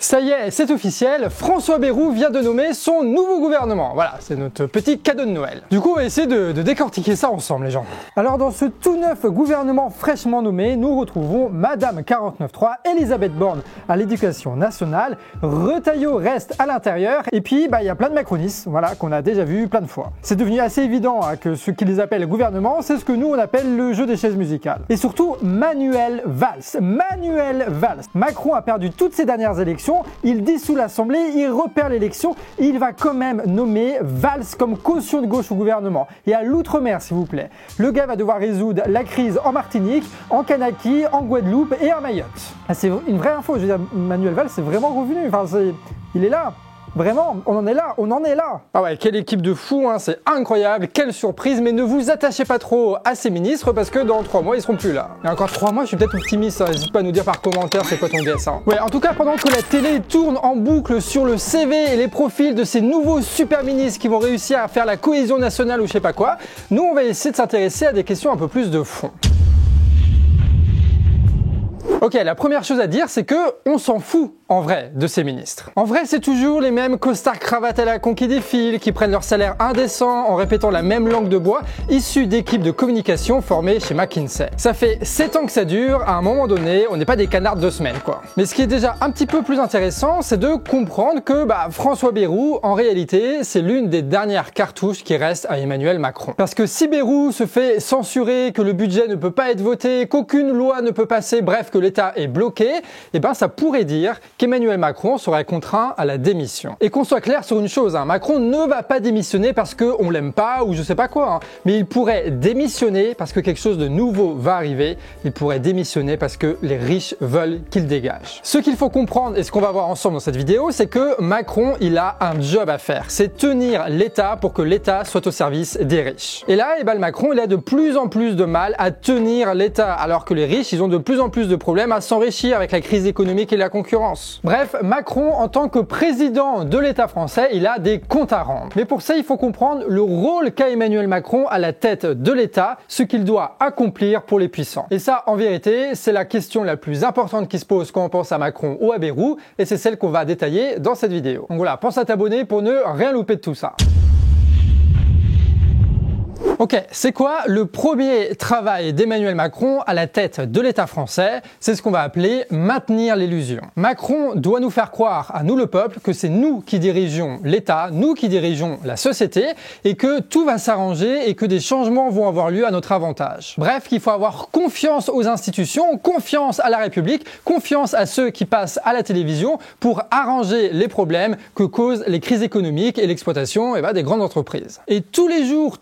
Ça y est, c'est officiel, François Bayrou vient de nommer son nouveau gouvernement. Voilà, c'est notre petit cadeau de Noël. Du coup, on va essayer de décortiquer ça ensemble, les gens. Alors, dans ce tout neuf gouvernement fraîchement nommé, nous retrouvons Madame 49.3, Elisabeth Borne à l'éducation nationale, Retailleau reste à l'intérieur, et puis, il y a plein de macronistes, voilà, qu'on a déjà vu plein de fois. C'est devenu assez évident que ce qu'ils appellent gouvernement, c'est ce que nous, on appelle le jeu des chaises musicales. Et surtout, Manuel Valls. Manuel Valls. Macron a perdu toutes ses dernières élections, il dissout l'Assemblée, il repère l'élection, il va quand même nommer Valls comme caution de gauche au gouvernement. Et à l'outre-mer, s'il vous plaît. Le gars va devoir résoudre la crise en Martinique, en Kanaki, en Guadeloupe et en Mayotte. C'est une vraie info, je veux dire, Manuel Valls c'est vraiment revenu, il est là. Vraiment, on en est là. Ah ouais, quelle équipe de fous, hein, c'est incroyable, quelle surprise, mais ne vous attachez pas trop à ces ministres parce que dans 3 mois, ils seront plus là. Et encore 3 mois, je suis peut-être optimiste, n'hésite pas à nous dire par commentaire c'est quoi ton guess. Hein. Ouais, en tout cas, pendant que la télé tourne en boucle sur le CV et les profils de ces nouveaux super ministres qui vont réussir à faire la cohésion nationale ou je sais pas quoi, nous on va essayer de s'intéresser à des questions un peu plus de fond. Ok, la première chose à dire, c'est que on s'en fout, en vrai, de ces ministres. En vrai, c'est toujours les mêmes costards cravates à la con qui défilent, qui prennent leur salaire indécent en répétant la même langue de bois, issus d'équipes de communication formées chez McKinsey. Ça fait 7 ans que ça dure, à un moment donné, on n'est pas des canards de 2 semaines, quoi. Mais ce qui est déjà un petit peu plus intéressant, c'est de comprendre que, François Bayrou, en réalité, c'est l'une des dernières cartouches qui reste à Emmanuel Macron. Parce que si Bayrou se fait censurer, que le budget ne peut pas être voté, qu'aucune loi ne peut passer, bref, que l'État est bloqué, ça pourrait dire qu'Emmanuel Macron serait contraint à la démission. Et qu'on soit clair sur une chose, Macron ne va pas démissionner parce qu'on l'aime pas ou je sais pas quoi, mais il pourrait démissionner parce que quelque chose de nouveau va arriver, il pourrait démissionner parce que les riches veulent qu'il dégage. Ce qu'il faut comprendre, et ce qu'on va voir ensemble dans cette vidéo, c'est que Macron, il a un job à faire, c'est tenir l'État pour que l'État soit au service des riches. Et là, le Macron, il a de plus en plus de mal à tenir l'État, alors que les riches, ils ont de plus en plus de problèmes à s'enrichir avec la crise économique et la concurrence. Bref, Macron, en tant que président de l'État français, il a des comptes à rendre. Mais pour ça, il faut comprendre le rôle qu'a Emmanuel Macron à la tête de l'État, ce qu'il doit accomplir pour les puissants. Et ça, en vérité, c'est la question la plus importante qui se pose quand on pense à Macron ou à Bayrou, et c'est celle qu'on va détailler dans cette vidéo. Donc voilà, pense à t'abonner pour ne rien louper de tout ça. Ok, c'est quoi le premier travail d'Emmanuel Macron à la tête de l'État français? C'est ce qu'on va appeler maintenir l'illusion. Macron doit nous faire croire, à nous le peuple, que c'est nous qui dirigeons l'État, nous qui dirigeons la société, et que tout va s'arranger et que des changements vont avoir lieu à notre avantage. Bref, qu'il faut avoir confiance aux institutions, confiance à la République, confiance à ceux qui passent à la télévision pour arranger les problèmes que causent les crises économiques et l'exploitation des grandes entreprises. Et tous les jours,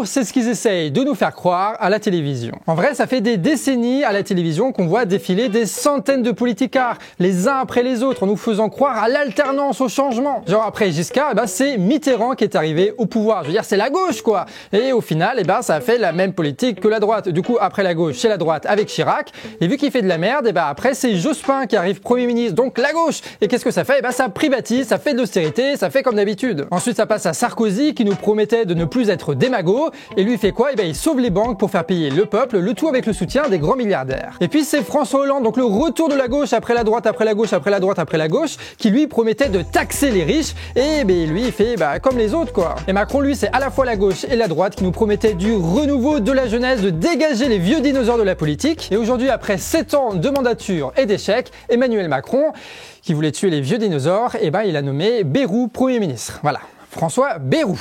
c'est ce qu'ils essayent de nous faire croire à la télévision. En vrai, ça fait des décennies à la télévision qu'on voit défiler des centaines de politicards, les uns après les autres, en nous faisant croire à l'alternance, au changement. Genre après Giscard, c'est Mitterrand qui est arrivé au pouvoir. Je veux dire, c'est la gauche, quoi. Et au final, ça a fait la même politique que la droite. Du coup, après la gauche, c'est la droite avec Chirac. Et vu qu'il fait de la merde, après, c'est Jospin qui arrive Premier ministre, donc la gauche. Et qu'est-ce que ça fait? Ça privatise, ça fait de l'austérité, ça fait comme d'habitude. Ensuite, ça passe à Sarkozy qui nous promettait de ne plus être démago. Et lui, il fait quoi? Il sauve les banques pour faire payer le peuple, le tout avec le soutien des grands milliardaires. Et puis c'est François Hollande, donc le retour de la gauche après la droite, après la gauche, après la droite, après la gauche, qui lui promettait de taxer les riches. Et lui, il fait comme les autres, quoi. Et Macron, lui, c'est à la fois la gauche et la droite qui nous promettait du renouveau de la jeunesse, de dégager les vieux dinosaures de la politique. Et aujourd'hui, après 7 ans de mandature et d'échecs, Emmanuel Macron, qui voulait tuer les vieux dinosaures, il a nommé Bayrou Premier ministre. Voilà, François Bayrou.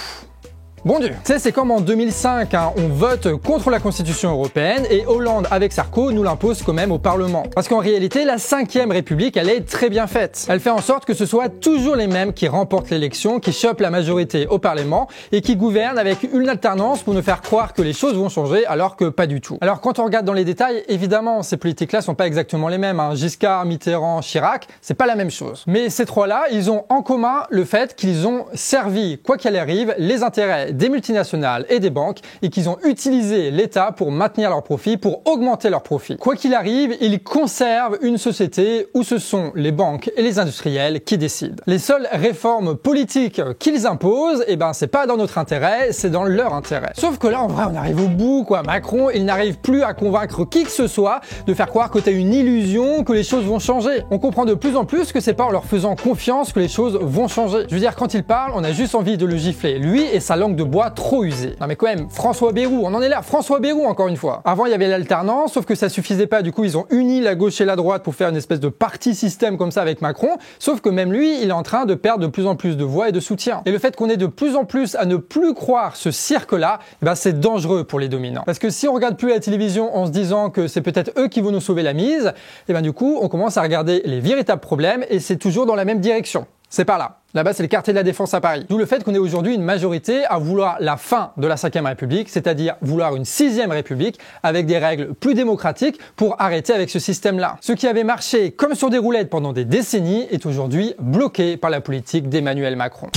Bon Dieu. Tu sais, c'est comme en 2005, on vote contre la Constitution européenne et Hollande avec Sarko nous l'impose quand même au Parlement. Parce qu'en réalité, la 5e République, elle est très bien faite. Elle fait en sorte que ce soit toujours les mêmes qui remportent l'élection, qui chopent la majorité au Parlement et qui gouvernent avec une alternance pour nous faire croire que les choses vont changer alors que pas du tout. Alors quand on regarde dans les détails, évidemment, ces politiques-là sont pas exactement les mêmes. Giscard, Mitterrand, Chirac, c'est pas la même chose. Mais ces trois-là, ils ont en commun le fait qu'ils ont servi, quoi qu'il arrive, les intérêts des multinationales et des banques et qu'ils ont utilisé l'État pour maintenir leurs profits, pour augmenter leurs profits. Quoi qu'il arrive, ils conservent une société où ce sont les banques et les industriels qui décident. Les seules réformes politiques qu'ils imposent, c'est pas dans notre intérêt, c'est dans leur intérêt. Sauf que là, en vrai, on arrive au bout, quoi. Macron, il n'arrive plus à convaincre qui que ce soit de faire croire que t'as une illusion, que les choses vont changer. On comprend de plus en plus que c'est pas en leur faisant confiance que les choses vont changer. Je veux dire, quand il parle, on a juste envie de le gifler. Lui et sa langue de bois trop usée. Non mais quand même, François Bayrou, on en est là, François Bayrou encore une fois. Avant, il y avait l'alternance, sauf que ça suffisait pas, du coup, ils ont uni la gauche et la droite pour faire une espèce de parti système comme ça avec Macron, sauf que même lui, il est en train de perdre de plus en plus de voix et de soutien. Et le fait qu'on ait de plus en plus à ne plus croire ce cirque-là, c'est dangereux pour les dominants. Parce que si on regarde plus la télévision en se disant que c'est peut-être eux qui vont nous sauver la mise, du coup, on commence à regarder les véritables problèmes et c'est toujours dans la même direction. C'est par là. Là-bas, c'est le quartier de la Défense à Paris. D'où le fait qu'on ait aujourd'hui une majorité à vouloir la fin de la 5e République, c'est-à-dire vouloir une 6e République avec des règles plus démocratiques pour arrêter avec ce système-là. Ce qui avait marché comme sur des roulettes pendant des décennies est aujourd'hui bloqué par la politique d'Emmanuel Macron.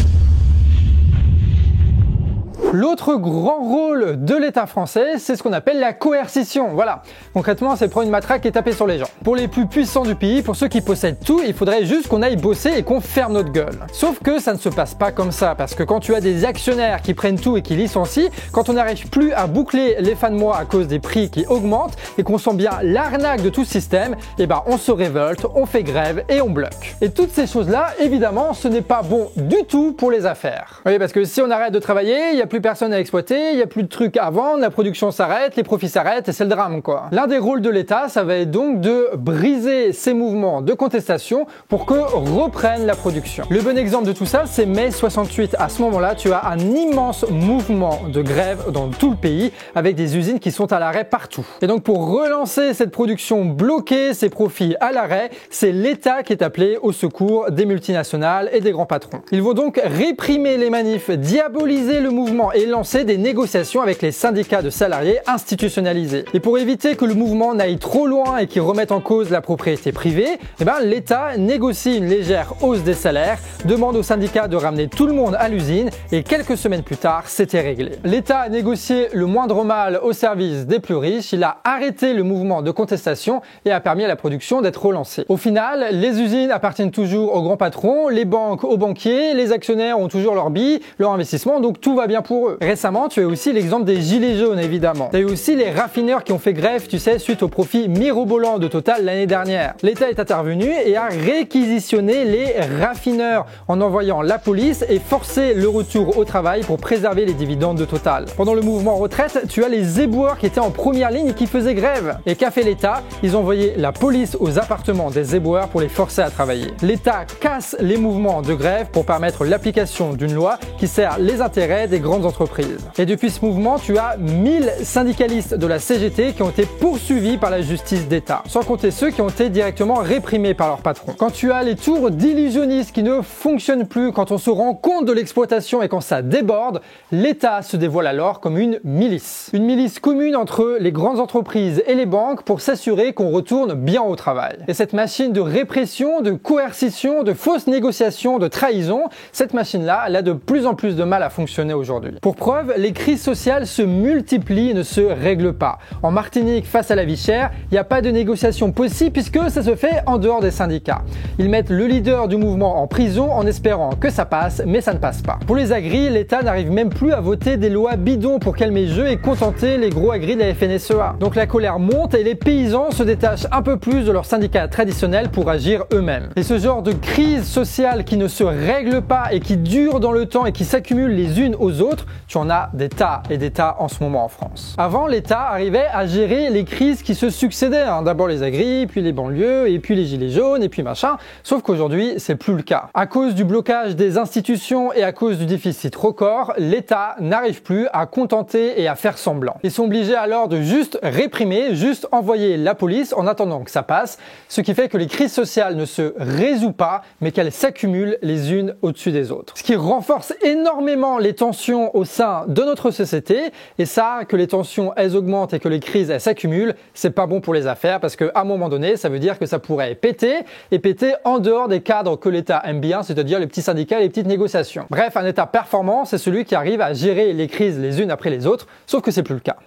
L'autre grand rôle de l'État français, c'est ce qu'on appelle la coercition. Voilà. Concrètement, c'est prendre une matraque et taper sur les gens. Pour les plus puissants du pays, pour ceux qui possèdent tout, il faudrait juste qu'on aille bosser et qu'on ferme notre gueule. Sauf que ça ne se passe pas comme ça, parce que quand tu as des actionnaires qui prennent tout et qui licencient, quand on n'arrive plus à boucler les fins de mois à cause des prix qui augmentent et qu'on sent bien l'arnaque de tout ce système, on se révolte, on fait grève et on bloque. Et toutes ces choses-là, évidemment, ce n'est pas bon du tout pour les affaires. Oui, parce que si on arrête de travailler, il n'y a plus personne à exploiter, il n'y a plus de trucs à vendre, la production s'arrête, les profits s'arrêtent et c'est le drame, quoi. L'un des rôles de l'État, ça va être donc de briser ces mouvements de contestation pour que reprenne la production. Le bon exemple de tout ça, c'est mai 68. À ce moment-là, tu as un immense mouvement de grève dans tout le pays avec des usines qui sont à l'arrêt partout. Et donc pour relancer cette production bloquée, ces profits à l'arrêt, c'est l'État qui est appelé au secours des multinationales et des grands patrons. Ils vont donc réprimer les manifs, diaboliser le mouvement et lancer des négociations avec les syndicats de salariés institutionnalisés. Et pour éviter que le mouvement n'aille trop loin et qu'il remette en cause la propriété privée, l'État négocie une légère hausse des salaires, demande aux syndicats de ramener tout le monde à l'usine et quelques semaines plus tard, c'était réglé. L'État a négocié le moindre mal au service des plus riches, il a arrêté le mouvement de contestation et a permis à la production d'être relancée. Au final, les usines appartiennent toujours aux grands patrons, les banques aux banquiers, les actionnaires ont toujours leur billes, leur investissement, donc tout va bien pour eux. Récemment, tu as aussi l'exemple des gilets jaunes, évidemment. Tu as eu aussi les raffineurs qui ont fait grève, tu sais, suite au profit mirobolant de Total l'année dernière. L'État est intervenu et a réquisitionné les raffineurs en envoyant la police et forcé le retour au travail pour préserver les dividendes de Total. Pendant le mouvement retraite, tu as les éboueurs qui étaient en première ligne et qui faisaient grève. Et qu'a fait l'État? Ils ont envoyé la police aux appartements des éboueurs pour les forcer à travailler. L'État casse les mouvements de grève pour permettre l'application d'une loi qui sert les intérêts des grandes entreprises. Et depuis ce mouvement, tu as 1000 syndicalistes de la CGT qui ont été poursuivis par la justice d'État, sans compter ceux qui ont été directement réprimés par leur patron. Quand tu as les tours d'illusionnistes qui ne fonctionnent plus, quand on se rend compte de l'exploitation et quand ça déborde, l'État se dévoile alors comme une milice. Une milice commune entre les grandes entreprises et les banques pour s'assurer qu'on retourne bien au travail. Et cette machine de répression, de coercition, de fausses négociations, de trahison, cette machine-là, elle a de plus en plus de mal à fonctionner aujourd'hui. Pour preuve, les crises sociales se multiplient et ne se règlent pas. En Martinique, face à la vie chère, il n'y a pas de négociation possible puisque ça se fait en dehors des syndicats. Ils mettent le leader du mouvement en prison en espérant que ça passe, mais ça ne passe pas. Pour les agris, l'État n'arrive même plus à voter des lois bidons pour calmer le jeu et contenter les gros agris de la FNSEA. Donc la colère monte et les paysans se détachent un peu plus de leurs syndicats traditionnels pour agir eux-mêmes. Et ce genre de crise sociale qui ne se règle pas et qui dure dans le temps et qui s'accumule les unes aux autres, tu en as des tas et des tas en ce moment en France. Avant, l'État arrivait à gérer les crises qui se succédaient. D'abord les agris, puis les banlieues, et puis les gilets jaunes, et puis machin. Sauf qu'aujourd'hui, c'est plus le cas. À cause du blocage des institutions et à cause du déficit record, l'État n'arrive plus à contenter et à faire semblant. Ils sont obligés alors de juste réprimer, juste envoyer la police en attendant que ça passe, ce qui fait que les crises sociales ne se résout pas, mais qu'elles s'accumulent les unes au-dessus des autres. Ce qui renforce énormément les tensions tensions au sein de notre société. Et ça, que les tensions elles augmentent et que les crises elles s'accumulent, c'est pas bon pour les affaires parce qu'à un moment donné, ça veut dire que ça pourrait péter et péter en dehors des cadres que l'État aime bien, c'est-à-dire les petits syndicats et les petites négociations. Bref, un État performant, c'est celui qui arrive à gérer les crises les unes après les autres, sauf que c'est plus le cas.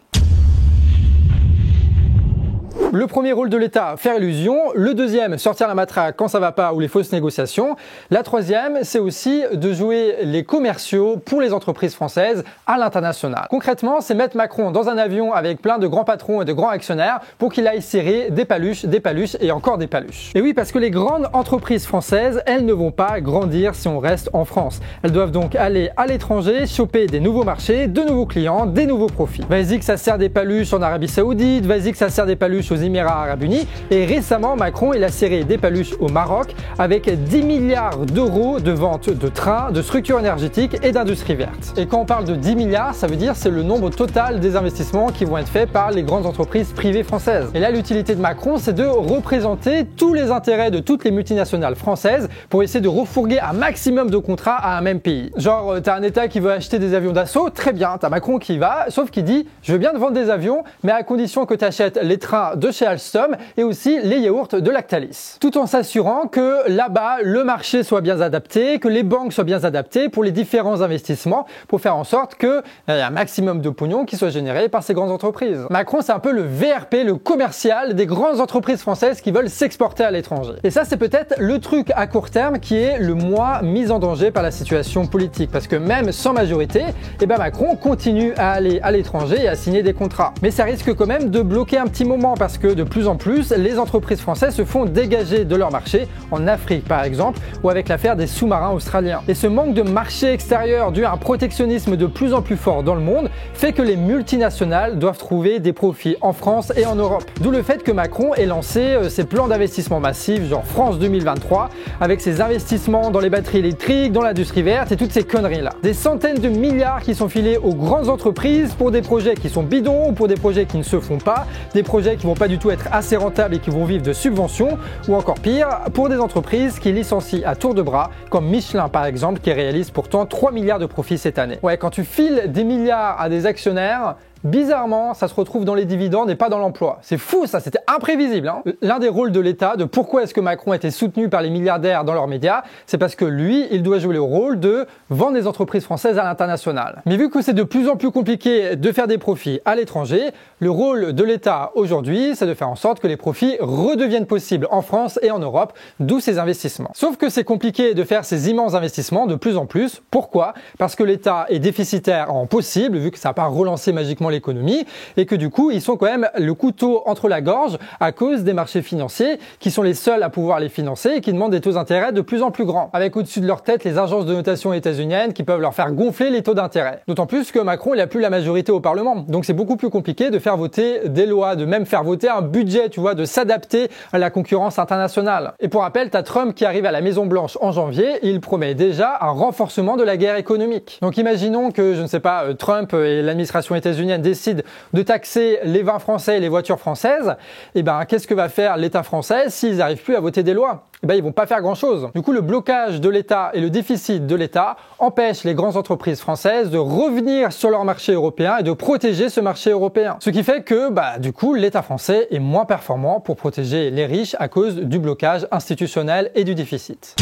Le premier rôle de l'État, faire illusion. Le deuxième, sortir la matraque quand ça va pas ou les fausses négociations. La troisième, c'est aussi de jouer les commerciaux pour les entreprises françaises à l'international. Concrètement, c'est mettre Macron dans un avion avec plein de grands patrons et de grands actionnaires pour qu'il aille serrer des paluches et encore des paluches. Et oui, parce que les grandes entreprises françaises, elles ne vont pas grandir si on reste en France. Elles doivent donc aller à l'étranger, choper des nouveaux marchés, de nouveaux clients, des nouveaux profits. Vas-y que ça sert des paluches en Arabie Saoudite, vas-y que ça sert des paluches aux Émirats Arabes Unis, et récemment Macron il a serré des paluches au Maroc avec 10 milliards d'euros de vente de trains, de structures énergétiques et d'industrie verte. Et quand on parle de 10 milliards, ça veut dire c'est le nombre total des investissements qui vont être faits par les grandes entreprises privées françaises. Et là l'utilité de Macron c'est de représenter tous les intérêts de toutes les multinationales françaises pour essayer de refourguer un maximum de contrats à un même pays. Genre t'as un État qui veut acheter des avions d'assaut, très bien, t'as Macron qui va, sauf qu'il dit je veux bien te vendre des avions mais à condition que tu achètes les trains de chez Alstom et aussi les yaourts de Lactalis. Tout en s'assurant que là-bas, le marché soit bien adapté, que les banques soient bien adaptées pour les différents investissements pour faire en sorte qu'il y ait un maximum de pognon qui soit généré par ces grandes entreprises. Macron, c'est un peu le VRP, le commercial des grandes entreprises françaises qui veulent s'exporter à l'étranger. Et ça, c'est peut-être le truc à court terme qui est le moins mis en danger par la situation politique parce que même sans majorité, Macron continue à aller à l'étranger et à signer des contrats. Mais ça risque quand même de bloquer un petit moment parce que de plus en plus, les entreprises françaises se font dégager de leur marché, en Afrique par exemple, ou avec l'affaire des sous-marins australiens. Et ce manque de marché extérieur dû à un protectionnisme de plus en plus fort dans le monde fait que les multinationales doivent trouver des profits en France et en Europe. D'où le fait que Macron ait lancé ses plans d'investissement massifs, genre France 2023, avec ses investissements dans les batteries électriques, dans l'industrie verte et toutes ces conneries-là. Des centaines de milliards qui sont filés aux grandes entreprises pour des projets qui sont bidons ou pour des projets qui ne se font pas, des projets qui vont pas du tout être assez rentables et qui vont vivre de subventions, ou encore pire, pour des entreprises qui licencient à tour de bras, comme Michelin par exemple, qui réalise pourtant 3 milliards de profits cette année. Ouais, quand tu files des milliards à des actionnaires, bizarrement, ça se retrouve dans les dividendes et pas dans l'emploi. C'est fou ça, c'était imprévisible. L'un des rôles de l'État, de pourquoi est-ce que Macron a été soutenu par les milliardaires dans leurs médias, c'est parce que lui, il doit jouer le rôle de vendre des entreprises françaises à l'international. Mais vu que c'est de plus en plus compliqué de faire des profits à l'étranger, le rôle de l'État aujourd'hui, c'est de faire en sorte que les profits redeviennent possibles en France et en Europe, d'où ces investissements. Sauf que c'est compliqué de faire ces immenses investissements de plus en plus. Pourquoi ? Parce que l'État est déficitaire en possible, vu que ça n'a pas relancé magiquement l'économie et que du coup ils sont quand même le couteau entre la gorge à cause des marchés financiers qui sont les seuls à pouvoir les financer et qui demandent des taux d'intérêt de plus en plus grands avec au-dessus de leur tête les agences de notation états-uniennes qui peuvent leur faire gonfler les taux d'intérêt. D'autant plus que Macron il a plus la majorité au Parlement donc c'est beaucoup plus compliqué de faire voter des lois, de même faire voter un budget, tu vois, de s'adapter à la concurrence internationale. Et pour rappel, t'as Trump qui arrive à la Maison Blanche en janvier et il promet déjà un renforcement de la guerre économique. Donc imaginons que, je ne sais pas, Trump et l'administration états-unienne décident de taxer les vins français et les voitures françaises, et qu'est-ce que va faire l'État français s'ils n'arrivent plus à voter des lois ? Ils vont pas faire grand-chose. Du coup, le blocage de l'État et le déficit de l'État empêchent les grandes entreprises françaises de revenir sur leur marché européen et de protéger ce marché européen. Ce qui fait que, du coup, l'État français est moins performant pour protéger les riches à cause du blocage institutionnel et du déficit.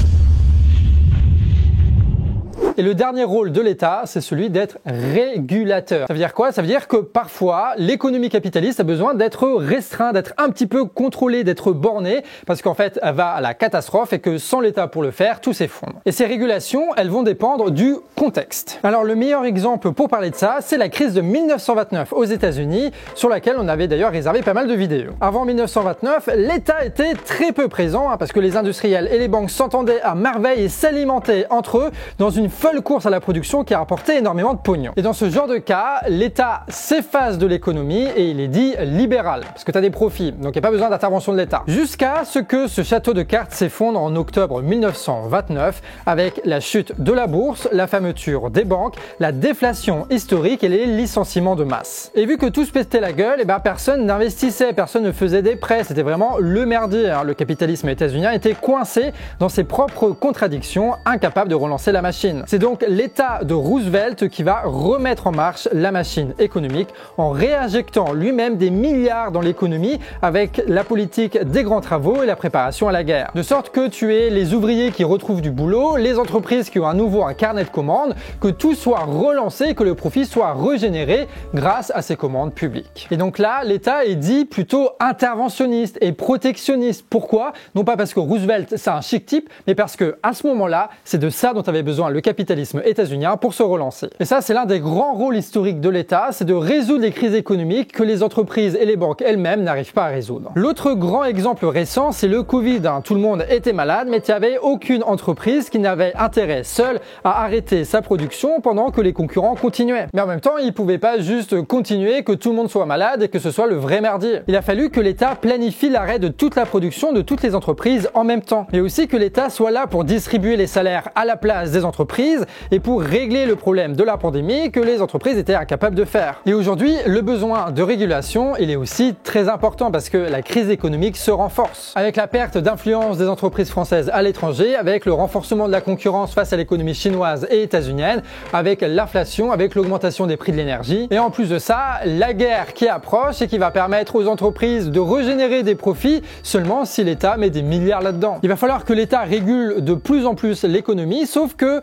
Et le dernier rôle de l'État, c'est celui d'être régulateur. Ça veut dire quoi ? Ça veut dire que parfois, l'économie capitaliste a besoin d'être restreinte, d'être un petit peu contrôlée, d'être bornée, parce qu'en fait, elle va à la catastrophe et que sans l'État pour le faire, tout s'effondre. Et ces régulations, elles vont dépendre du contexte. Alors, le meilleur exemple pour parler de ça, c'est la crise de 1929 aux États-Unis, sur laquelle on avait d'ailleurs réservé pas mal de vidéos. Avant 1929, l'État était très peu présent, parce que les industriels et les banques s'entendaient à merveille et s'alimentaient entre eux dans une folle course à la production qui a rapporté énormément de pognon. Et dans ce genre de cas, l'État s'efface de l'économie et il est dit libéral, parce que tu as des profits, donc il n'y a pas besoin d'intervention de l'État. Jusqu'à ce que ce château de cartes s'effondre en octobre 1929 avec la chute de la bourse, la fermeture des banques, la déflation historique et les licenciements de masse. Et vu que tout se pétait la gueule, personne n'investissait, personne ne faisait des prêts, c'était vraiment le merdier. Le capitalisme états-unien était coincé dans ses propres contradictions, incapable de relancer la machine. C'est donc l'État de Roosevelt qui va remettre en marche la machine économique en réinjectant lui-même des milliards dans l'économie avec la politique des grands travaux et la préparation à la guerre. De sorte que tu aies les ouvriers qui retrouvent du boulot, les entreprises qui ont à nouveau un carnet de commandes, que tout soit relancé et que le profit soit régénéré grâce à ces commandes publiques. Et donc là, l'État est dit plutôt interventionniste et protectionniste. Pourquoi? Non pas parce que Roosevelt c'est un chic type, mais parce que à ce moment-là, c'est de ça dont avait besoin le capitalisme états-unien pour se relancer. Et ça, c'est l'un des grands rôles historiques de l'État, c'est de résoudre les crises économiques que les entreprises et les banques elles-mêmes n'arrivent pas à résoudre. L'autre grand exemple récent, c'est le Covid. Tout le monde était malade, mais il n'y avait aucune entreprise qui n'avait intérêt seule à arrêter sa production pendant que les concurrents continuaient. Mais en même temps, ils ne pouvaient pas juste continuer, que tout le monde soit malade et que ce soit le vrai merdier. Il a fallu que l'État planifie l'arrêt de toute la production de toutes les entreprises en même temps. Mais aussi que l'État soit là pour distribuer les salaires à la place des entreprises et pour régler le problème de la pandémie que les entreprises étaient incapables de faire. Et aujourd'hui, le besoin de régulation, il est aussi très important parce que la crise économique se renforce. Avec la perte d'influence des entreprises françaises à l'étranger, avec le renforcement de la concurrence face à l'économie chinoise et états-unienne, avec l'inflation, avec l'augmentation des prix de l'énergie. Et en plus de ça, la guerre qui approche et qui va permettre aux entreprises de régénérer des profits seulement si l'État met des milliards là-dedans. Il va falloir que l'État régule de plus en plus l'économie, sauf que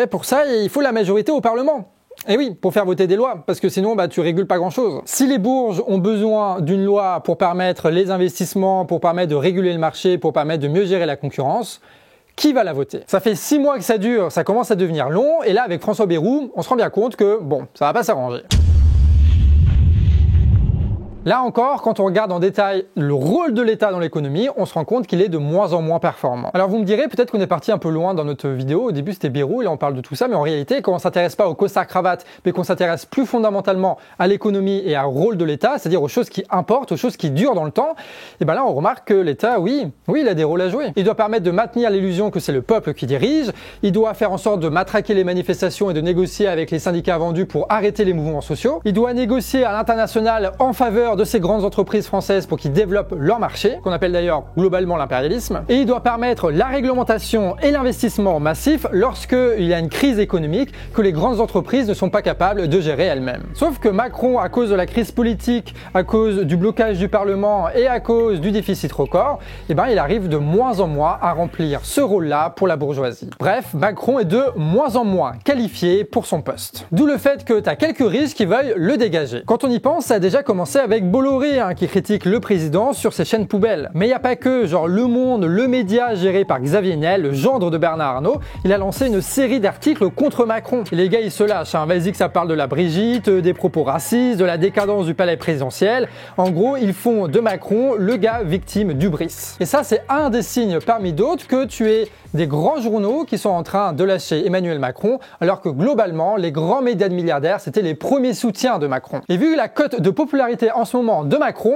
pour ça, il faut la majorité au Parlement. Et oui, pour faire voter des lois, parce que sinon tu régules pas grand-chose. Si les bourges ont besoin d'une loi pour permettre les investissements, pour permettre de réguler le marché, pour permettre de mieux gérer la concurrence, qui va la voter? Ça fait 6 mois que ça dure, ça commence à devenir long, et là avec François Bayrou, on se rend bien compte que bon, ça va pas s'arranger. Là encore, quand on regarde en détail le rôle de l'État dans l'économie, on se rend compte qu'il est de moins en moins performant. Alors vous me direz peut-être qu'on est parti un peu loin dans notre vidéo, au début c'était Bayrou, et là on parle de tout ça, mais en réalité quand on s'intéresse pas au costard-cravate, mais qu'on s'intéresse plus fondamentalement à l'économie et au rôle de l'État, c'est-à-dire aux choses qui importent, aux choses qui durent dans le temps, et ben là on remarque que l'État, oui, il a des rôles à jouer. Il doit permettre de maintenir l'illusion que c'est le peuple qui dirige, il doit faire en sorte de matraquer les manifestations et de négocier avec les syndicats vendus pour arrêter les mouvements sociaux, il doit négocier à l'international en faveur de ces grandes entreprises françaises pour qu'ils développent leur marché, qu'on appelle d'ailleurs globalement l'impérialisme, et il doit permettre la réglementation et l'investissement massif lorsqu'il y a une crise économique que les grandes entreprises ne sont pas capables de gérer elles-mêmes. Sauf que Macron, à cause de la crise politique, à cause du blocage du Parlement et à cause du déficit record, il arrive de moins en moins à remplir ce rôle-là pour la bourgeoisie. Bref, Macron est de moins en moins qualifié pour son poste. D'où le fait que tu as quelques risques qui veuillent le dégager. Quand on y pense, ça a déjà commencé avec Bolloré, qui critique le président sur ses chaînes poubelles. Mais il n'y a pas que, genre Le Monde, le média géré par Xavier Niel, le gendre de Bernard Arnault, il a lancé une série d'articles contre Macron. Et les gars, ils se lâchent, vas-y que ça parle de la Brigitte, des propos racistes, de la décadence du palais présidentiel. En gros, ils font de Macron le gars victime d'hubris. Et ça, c'est un des signes parmi d'autres que tu es des grands journaux qui sont en train de lâcher Emmanuel Macron, alors que globalement, les grands médias de milliardaires, c'était les premiers soutiens de Macron. Et vu la cote de popularité en ce moment de Macron,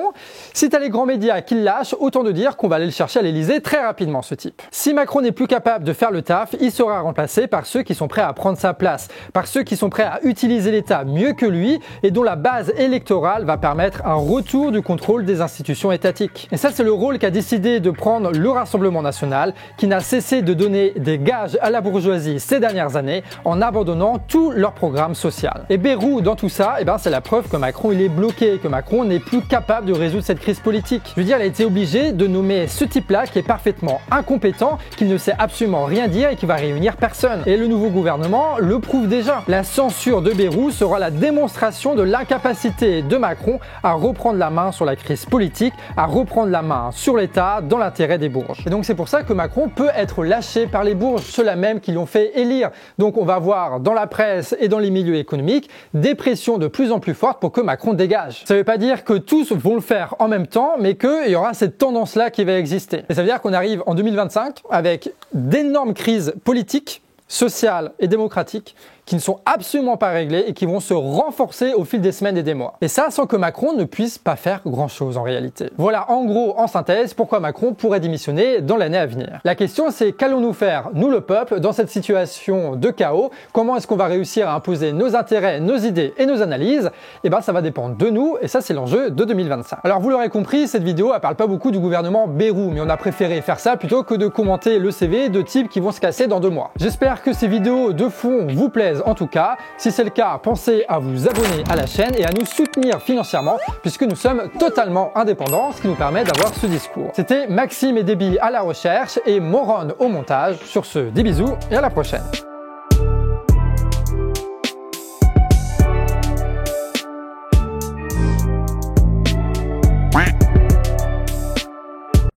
si t'as les grands médias qui le lâchent, autant de dire qu'on va aller le chercher à l'Elysée très rapidement, ce type. Si Macron n'est plus capable de faire le taf, il sera remplacé par ceux qui sont prêts à prendre sa place, par ceux qui sont prêts à utiliser l'État mieux que lui et dont la base électorale va permettre un retour du contrôle des institutions étatiques. Et ça, c'est le rôle qu'a décidé de prendre le Rassemblement national, qui n'a cessé de donner des gages à la bourgeoisie ces dernières années en abandonnant tout leur programme social. Et Bayrou, dans tout ça, c'est la preuve que Macron il est bloqué, que Macron n'est plus capable de résoudre cette crise politique. Je veux dire, il a été obligé de nommer ce type-là qui est parfaitement incompétent, qui ne sait absolument rien dire et qui va réunir personne. Et le nouveau gouvernement le prouve déjà. La censure de Bayrou sera la démonstration de l'incapacité de Macron à reprendre la main sur la crise politique, à reprendre la main sur l'État dans l'intérêt des bourges. Et donc c'est pour ça que Macron peut être lâché par les bourges, ceux-là même qui l'ont fait élire. Donc on va voir dans la presse et dans les milieux économiques des pressions de plus en plus fortes pour que Macron dégage. Ça ne veut pas dire que tous vont le faire en même temps, mais qu'il y aura cette tendance-là qui va exister. Et ça veut dire qu'on arrive en 2025 avec d'énormes crises politiques, sociales et démocratiques qui ne sont absolument pas réglés et qui vont se renforcer au fil des semaines et des mois. Et ça sans que Macron ne puisse pas faire grand-chose en réalité. Voilà en gros, en synthèse, pourquoi Macron pourrait démissionner dans l'année à venir. La question c'est qu'allons-nous faire, nous le peuple, dans cette situation de chaos? Comment est-ce qu'on va réussir à imposer nos intérêts, nos idées et nos analyses? Eh ben ça va dépendre de nous et ça c'est l'enjeu de 2025. Alors vous l'aurez compris, cette vidéo elle parle pas beaucoup du gouvernement Bayrou, mais on a préféré faire ça plutôt que de commenter le CV de types qui vont se casser dans 2 mois. J'espère que ces vidéos de fond vous plaisent en tout cas. Si c'est le cas, pensez à vous abonner à la chaîne et à nous soutenir financièrement puisque nous sommes totalement indépendants, ce qui nous permet d'avoir ce discours. C'était Maxime et Déby à la recherche et Moron au montage. Sur ce, des bisous et à la prochaine.